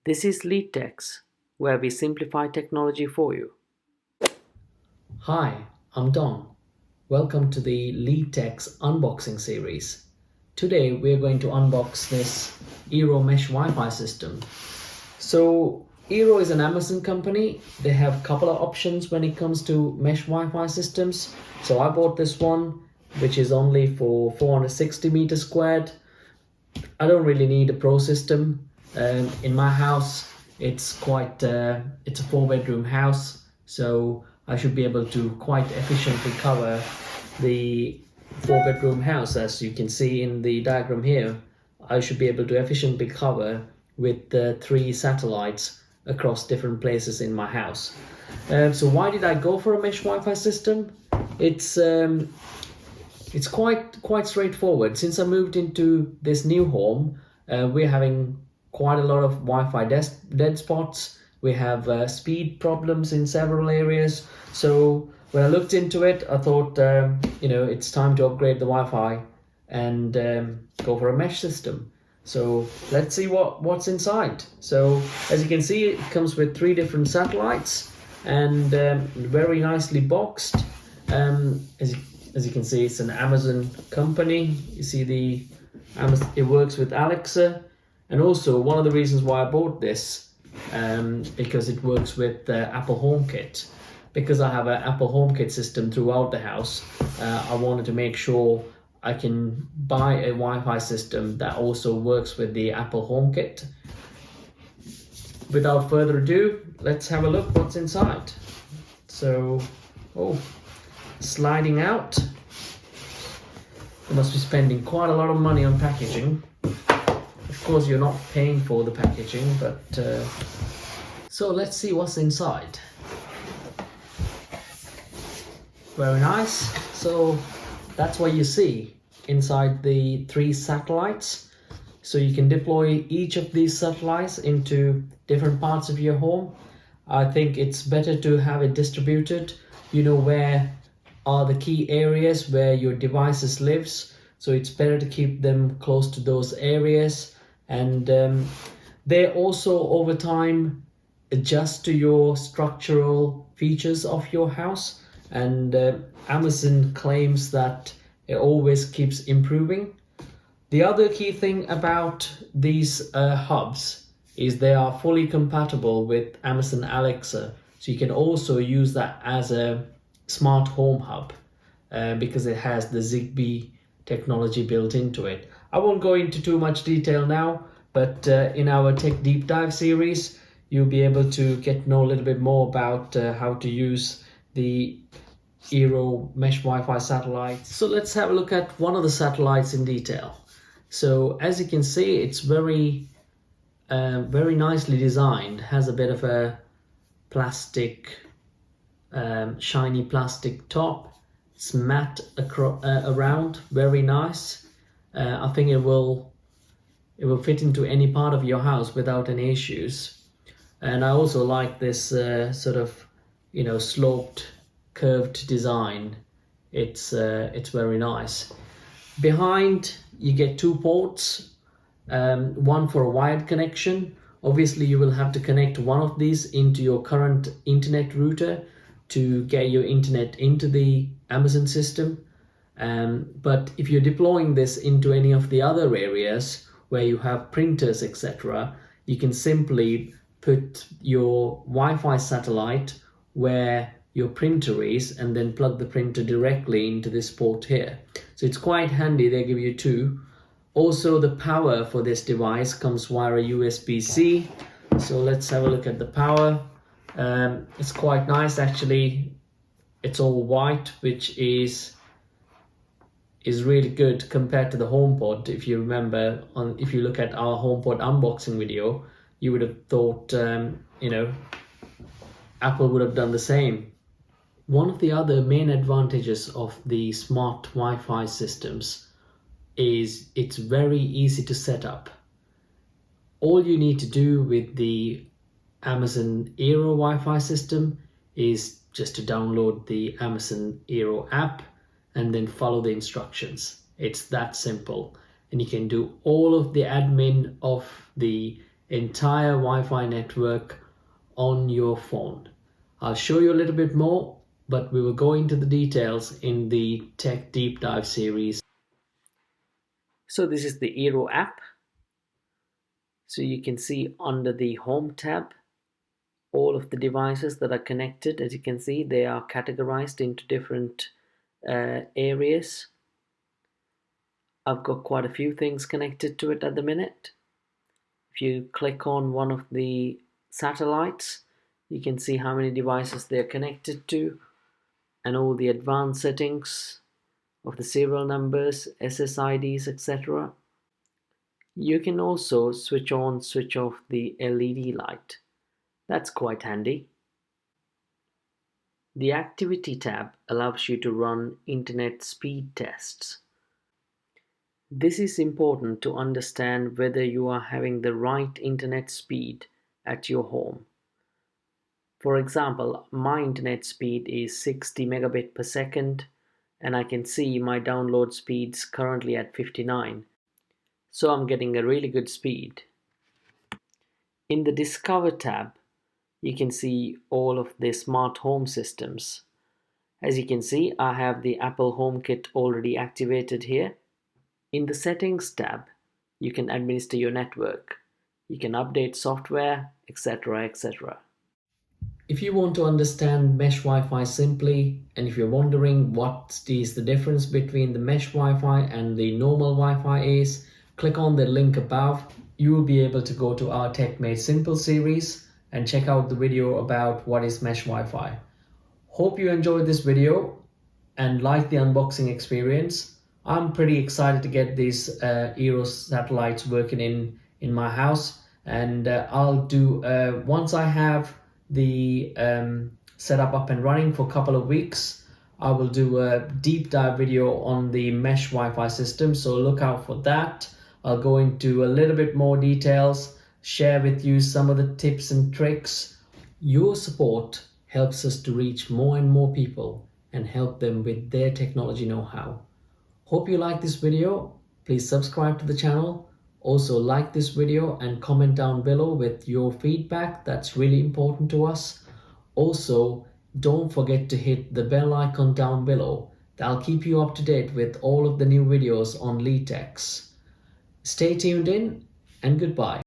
This is LeadTechX, where we simplify technology for you. Hi, I'm Don. Welcome to the LeadTechX unboxing series. Today we're going to unbox this Eero mesh Wi-Fi system. So Eero is an Amazon company. They have a couple of options when it comes to mesh Wi-Fi systems. So I bought this one, which is only for 460 meters squared. I don't really need a pro system. In my house, it's a 4-bedroom house, so I should be able to quite efficiently cover the 4-bedroom house. As you can see in the diagram here, I should be able to efficiently cover with the 3 satellites across different places in my house. So why did I go for a mesh Wi-Fi system? It's quite straightforward. Since I moved into this new home, we're having quite a lot of Wi-Fi dead spots. We have speed problems in several areas. So when I looked into it, I thought, it's time to upgrade the Wi-Fi and go for a mesh system. So let's see what's inside. So as you can see, it comes with 3 different satellites and very nicely boxed. As you can see, it's an Amazon company. You see it works with Alexa, and also one of the reasons why I bought this because it works with Apple HomeKit. Because I have an Apple HomeKit system throughout the house, I wanted to make sure I can buy a Wi-Fi system that also works with the Apple HomeKit. Without further ado, let's have a look what's inside. So, sliding out. You must be spending quite a lot of money on packaging. Of course, you're not paying for the packaging, but so let's see what's inside. Very nice. So that's what you see inside the 3 satellites. So you can deploy each of these satellites into different parts of your home. I think it's better to have it distributed. You know where are the key areas where your devices lives, so it's better to keep them close to those areas. And they also over time adjust to your structural features of your house, and Amazon claims that it always keeps improving. The other key thing about these hubs is they are fully compatible with Amazon Alexa, so you can also use that as a smart home hub because it has the Zigbee technology built into it. I won't go into too much detail now, but in our Tech Deep Dive series, you'll be able to get to know a little bit more about how to use the Eero mesh Wi-Fi satellites. So let's have a look at one of the satellites in detail. So as you can see, it's very nicely designed. Has a bit of a plastic shiny plastic top. It's matte around, very nice. I think it will fit into any part of your house without any issues. And I also like this sort of sloped, curved design. It's very nice. Behind you get 2 ports, one for a wired connection. Obviously you will have to connect one of these into your current internet router to get your internet into the Amazon system. But if you're deploying this into any of the other areas where you have printers, etc., you can simply put your Wi-Fi satellite where your printer is and then plug the printer directly into this port here. So it's quite handy. They give you 2. Also, the power for this device comes via a USB-C. So let's have a look at the power. It's quite nice actually. It's all white, which is really good compared to the HomePod. If you remember, if you look at our HomePod unboxing video, you would have thought Apple would have done the same. One of the other main advantages of the smart Wi-Fi systems is it's very easy to set up. All you need to do with the Amazon Eero Wi-Fi system is just to download the Amazon Eero app and then follow the instructions. It's that simple, and you can do all of the admin of the entire Wi-Fi network on your phone. I'll show you a little bit more, but we will go into the details in the Tech Deep Dive series. So this is the Eero app. So you can see under the Home tab, all of the devices that are connected. As you can see, they are categorized into different areas. I've got quite a few things connected to it at the minute. If you click on one of the satellites, you can see how many devices they're connected to and all the advanced settings of the serial numbers, SSIDs, etc. You can also switch on, switch off the LED light. That's quite handy. The Activity tab allows you to run internet speed tests. This is important to understand whether you are having the right internet speed at your home. For example, my internet speed is 60 megabit per second and I can see my download speeds currently at 59. So I'm getting a really good speed. In the Discover tab, you can see all of the smart home systems. As you can see, I have the Apple HomeKit already activated here. In the Settings tab, you can administer your network. You can update software, etc., etc. If you want to understand mesh Wi-Fi simply, and if you're wondering what is the difference between the mesh Wi-Fi and the normal Wi-Fi is, click on the link above. You will be able to go to our Tech Made Simple series and check out the video about what is mesh Wi-Fi. Hope you enjoyed this video and like the unboxing experience. I'm pretty excited to get these Eero satellites working in my house, and I'll do once I have the setup up and running for a couple of weeks, I will do a deep dive video on the mesh Wi-Fi system, so look out for that. I'll go into a little bit more details, share with you some of the tips and tricks. Your support helps us to reach more and more people and help them with their technology know-how. Hope you like this video. Please subscribe to the channel. Also like this video and comment down below with your feedback. That's really important to us. Also, don't forget to hit the bell icon down below. That'll keep you up to date with all of the new videos on LeadTechX. Stay tuned in and goodbye.